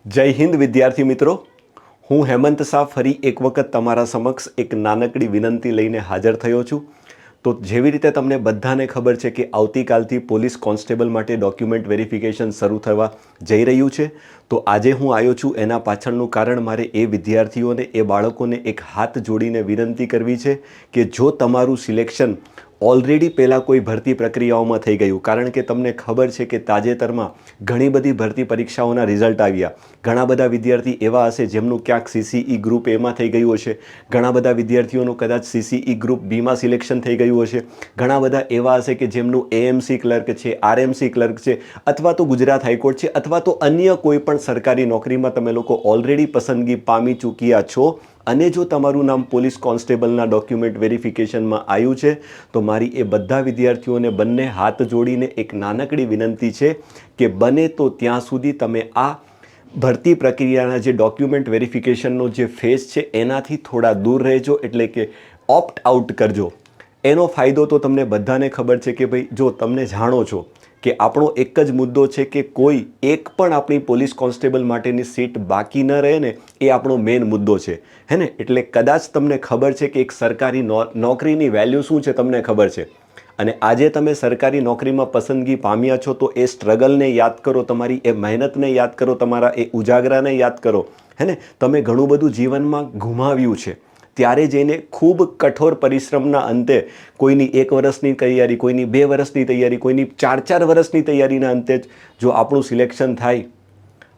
જય હિન્દ વિદ્યાર્થી મિત્રો, હું હેમંત શાહ ફરી એક વખત તમારા સમક્ષ એક નાનકડી વિનંતી લઈને હાજર થયો છું. તો જેવી રીતે તમને બધાને ખબર છે કે આવતીકાલથી પોલીસ કોન્સ્ટેબલ માટે ડોક્યુમેન્ટ વેરિફિકેશન શરૂ થવા જઈ રહ્યું છે. તો આજે હું આવ્યો છું એના પાછળનું કારણ મારે એ વિદ્યાર્થીઓને એ બાળકોને એક હાથ જોડીને વિનંતી કરવી છે કે જો તમારું સિલેક્શન ઓલરેડી પહેલાં કોઈ ભરતી પ્રક્રિયાઓમાં થઈ ગયું, કારણ કે તમને ખબર છે કે તાજેતરમાં ઘણી બધી ભરતી પરીક્ષાઓના રિઝલ્ટ આવ્યા. ઘણા બધા વિદ્યાર્થી એવા હશે જેમનું ક્યાંક CCE ગ્રુપ એમાં થઈ ગયું હશે, ઘણા બધા વિદ્યાર્થીઓનું કદાચ CCE ગ્રુપ બીમાં સિલેક્શન થઈ ગયું હશે, ઘણા બધા એવા હશે કે જેમનું AMC ક્લર્ક છે, RMC ક્લર્ક છે, અથવા તો ગુજરાત હાઈકોર્ટ છે, અથવા તો અન્ય કોઈ પણ સરકારી નોકરીમાં તમે લોકો ઓલરેડી પસંદગી પામી ચૂક્યા છો. અને જો તમારું નામ પોલીસ કોન્સ્ટેબલના ડોક્યુમેન્ટ વેરિફિકેશનમાં આવ્યું છે તો મારી એ બધા વિદ્યાર્થીઓને બંને હાથ જોડીને એક નાનકડી વિનંતી છે કે બને તો ત્યાં સુધી તમે આ ભરતી પ્રક્રિયાના જે ડોક્યુમેન્ટ વેરિફિકેશનનો જે ફેઝ છે એનાથી થોડા દૂર રહેજો, એટલે કે ઓપ્ટ આઉટ કરજો. એનો ફાયદો તો તમને બધાને ખબર છે કે ભાઈ, જો તમને જાણો છો કે આપણો એક જ મુદ્દો છે કે કોઈ એક પણ આપણી પોલીસ કોન્સ્ટેબલ માટેની સીટ બાકી ન રહે ને, એ આપણો મેઇન મુદ્દો છે, હે ને. એટલે કદાચ તમને ખબર છે કે એક સરકારી નોકરીની વેલ્યુ શું છે તમને ખબર છે, અને આજે તમે સરકારી નોકરીમાં પસંદગી પામ્યા છો તો એ સ્ટ્રગલને યાદ કરો, તમારી એ મહેનતને યાદ કરો, તમારા એ ઉજાગરાને યાદ કરો, હે ને. તમે ઘણું બધું જીવનમાં ગુમાવ્યું છે, ત્યારે જઈને ખૂબ કઠોર પરિશ્રમના અંતે કોઈની 1 વર્ષની તૈયારી, કોઈની 2 વર્ષની તૈયારી, કોઈની 4 વર્ષની તૈયારીના અંતે જો આપણું સિલેક્શન થાય.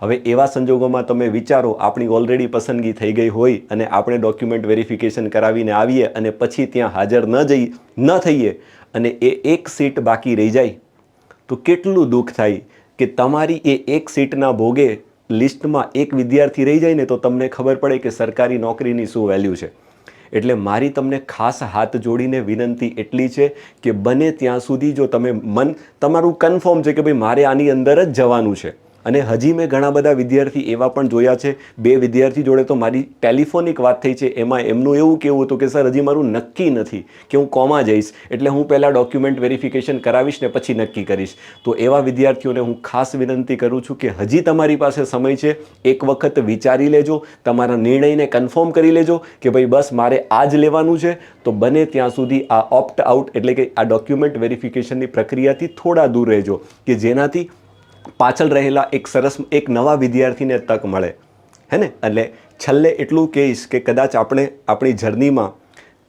હવે એવા સંજોગોમાં તમે વિચારો, આપણી ઓલરેડી પસંદગી થઈ ગઈ હોય અને આપણે ડોક્યુમેન્ટ વેરિફિકેશન કરાવીને આવીએ અને પછી ત્યાં હાજર ન થઈએ અને એ એક સીટ બાકી રહી જાય તો કેટલું દુઃખ થાય કે તમારી એ એક સીટના ભોગે લિસ્ટમાં એક વિદ્યાર્થી રહી જાય ને તો તમને ખબર પડે કે સરકારી નોકરીની શું વેલ્યુ છે. એટલે મારી તમને ખાસ હાથ જોડીને વિનંતી એટલી છે કે બને ત્યાં સુધી જો તમારું કન્ફર્મ છે કે ભાઈ મારે આની અંદર જ જવાનું છે, અને હજી મેં ઘણા બધા વિદ્યાર્થી એવા પણ જોયા છે, 2 વિદ્યાર્થી જોડે તો મારી ટેલિફોનિક વાત થઈ છે, એમાં એમનું એવું કહેવું હતું કે સર હજી મારું નક્કી નથી કે હું કોમાં જઈશ, એટલે હું પહેલાં ડોક્યુમેન્ટ વેરિફિકેશન કરાવીશ ને પછી નક્કી કરીશ. તો એવા વિદ્યાર્થીઓને હું ખાસ વિનંતી કરું છું કે હજી તમારી પાસે સમય છે, એક વખત વિચારી લેજો, તમારા નિર્ણયને કન્ફર્મ કરી લેજો કે ભાઈ બસ મારે આ જ લેવાનું છે. તો બને ત્યાં સુધી આ ઓપ્ટ આઉટ એટલે કે આ ડોક્યુમેન્ટ વેરિફિકેશનની પ્રક્રિયાથી થોડા દૂર રહેજો, કે જેનાથી પાછળ રહેલા એક નવા વિદ્યાર્થીને તક મળે, હે ને. એટલે છેલ્લે એટલું કહીશ કે કદાચ આપણે આપણી જર્નીમાં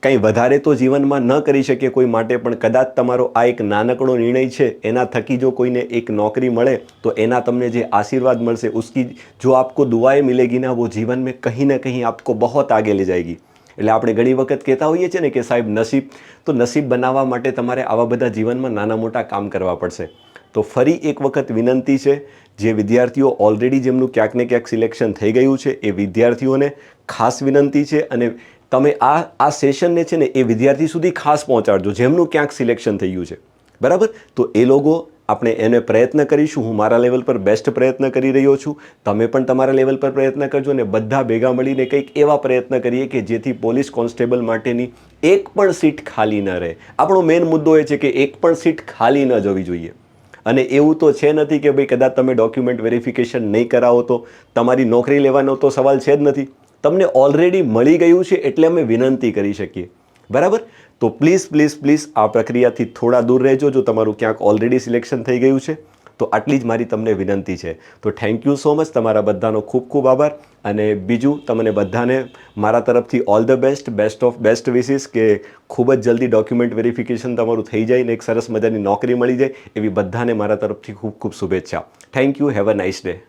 કંઈ વધારે તો જીવનમાં ન કરી શકીએ કોઈ માટે, પણ કદાચ તમારો આ એક નાનકડો નિર્ણય છે, એના થકી જો કોઈને એક નોકરી મળે તો એના તમને જે આશીર્વાદ મળશે, ઉસકી જો આપકો દુઆएं મિલેગી ના, वो जीवन में कहीं ना कहीं आपको बहुत आगे ले जाएगी. એટલે આપણે ઘણી વખત કહેતા હોઈએ છીએ ને કે સાહેબ નસીબ બનાવવા માટે તમારે આવા બધા જીવનમાં નાના મોટા કામ કરવા પડશે. તો ફરી એક વખત વિનંતી છે, જે વિદ્યાર્થીઓ ઓલરેડી જેમનું ક્યાંક ને ક્યાંક સિલેક્શન થઈ ગયું છે એ વિદ્યાર્થીઓને ખાસ વિનંતી છે, અને તમે આ સેશનને છે ને એ વિદ્યાર્થી સુધી ખાસ પહોંચાડજો જેમનું ક્યાંક સિલેક્શન થઈ ગયું છે, બરાબર. તો એ લોકો આપણે એને પ્રયત્ન કરીશું. હું મારા લેવલ પર બેસ્ટ પ્રયત્ન કરી રહ્યો છું, તમે પણ તમારા લેવલ પર પ્રયત્ન કરજો, અને બધા ભેગા મળીને કંઈક એવા પ્રયત્ન કરીએ કે જેથી પોલીસ કોન્સ્ટેબલ માટેની એક પણ સીટ ખાલી ન રહે. આપણો મેઇન મુદ્દો એ છે કે એક પણ સીટ ખાલી ન જવી જોઈએ. અને એવું તો છે નથી કે ભાઈ કદાચ તમે ડોક્યુમેન્ટ વેરિફિકેશન નહીં કરાવો તો તમારી નોકરી લેવાનો તો સવાલ છે જ નથી. તમને ઓલરેડી મળી ગયું છે એટલે અમે વિનંતી કરી શકીએ, બરાબર. તો પ્લીઝ આ પ્રક્રિયાથી થોડા દૂર રહેજો જો તમારું ક્યાંક ઓલરેડી સિલેક્શન થઈ ગયું છે. તો આટલી જ મારી તમને વિનંતી છે. તો થેન્ક યુ સો મચ, તમારા બધાનો ખૂબ ખૂબ આભાર. અને બીજું, તમને બધાને મારા તરફથી all the best of best wishes, કે ખૂબ જ જલ્દી ડોક્યુમેન્ટ વેરિફિકેશન તમારું થઈ જાય ને એક સરસ મજાની નોકરી મળી જાય, એવી બધાને મારા તરફથી ખૂબ ખૂબ શુભેચ્છા. Thank you. Have a nice day.